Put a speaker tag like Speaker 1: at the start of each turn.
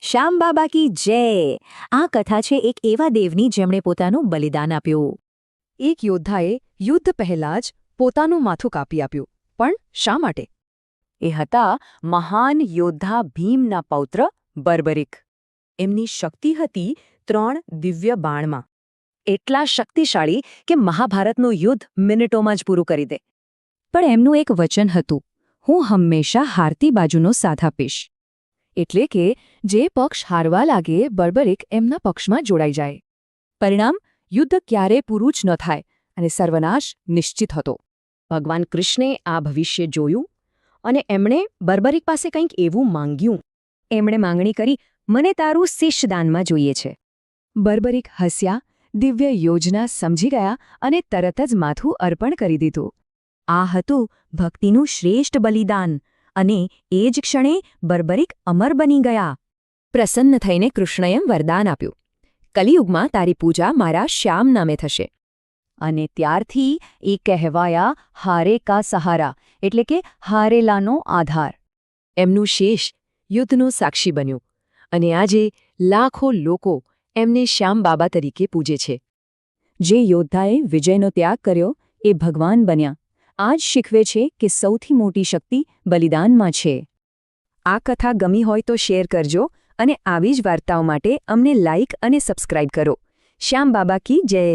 Speaker 1: શ્યામ બાબા કી જય। આ કથા છે એક એવા દેવની જેમણે પોતાનું બલિદાન આપ્યું।
Speaker 2: એક યોદ્ધાએ યુદ્ધ પહેલા જ પોતાનું માથું કાપી આપ્યું, પણ શા માટે?
Speaker 1: એ હતા મહાન યોદ્ધા ભીમના પૌત્ર બર્બરિક। એમની શક્તિ હતી 3 દિવ્ય બાણમાં, એટલા શક્તિશાળી કે મહાભારતનું યુદ્ધ મિનિટોમાં જ પૂરું કરી દે। પણ એમનું એક વચન હતું, હું હંમેશા હારતી બાજુનો સાથ આપીશ।
Speaker 2: એટલે કે જે પક્ષ હારવા લાગે બર્બરિક એમના પક્ષમાં જોડાઈ જાય।
Speaker 1: પરિણામ, યુદ્ધ ક્યારે પૂરું જ ન થાય અને સર્વનાશ નિશ્ચિત હતો। ભગવાન કૃષ્ણે આ ભવિષ્ય જોયું અને એમણે બર્બરિક પાસે કંઈક એવું માંગ્યું। એમણે માંગણી કરી, મને તારું શિષ્યદાનમાં જોઈએ છે।
Speaker 2: બર્બરિક હસ્યા, દિવ્ય યોજના સમજી ગયા અને તરત જ માથું અર્પણ કરી દીધું।
Speaker 1: આ હતું ભક્તિનું શ્રેષ્ઠ બલિદાન અને એ જ ક્ષણે બર્બરિક અમર બની ગયા। પ્રસન્ન થઈને કૃષ્ણએ વરદાન આપ્યું, કલિયુગમાં તારી પૂજા મારા શ્યામ નામે થશે। અને ત્યારથી એ કહેવાયા હારે કા સહારા, એટલે કે હારેલાનો આધાર। એમનું શેષ યુદ્ધનું સાક્ષી બન્યું અને આજે લાખો લોકો એમને શ્યામ બાબા તરીકે પૂજે છે। જે યોદ્ધાએ વિજયનો ત્યાગ કર્યો એ ભગવાન બન્યા। આ જ શીખવે છે કે સૌથી મોટી શક્તિ બલિદાનમાં છે। આ કથા ગમી હોય તો શેર કરજો અને આવી જ વાર્તાઓ માટે અમને લાઇક અને સબસ્ક્રાઇબ કરો। શ્યામ બાબા કી જય।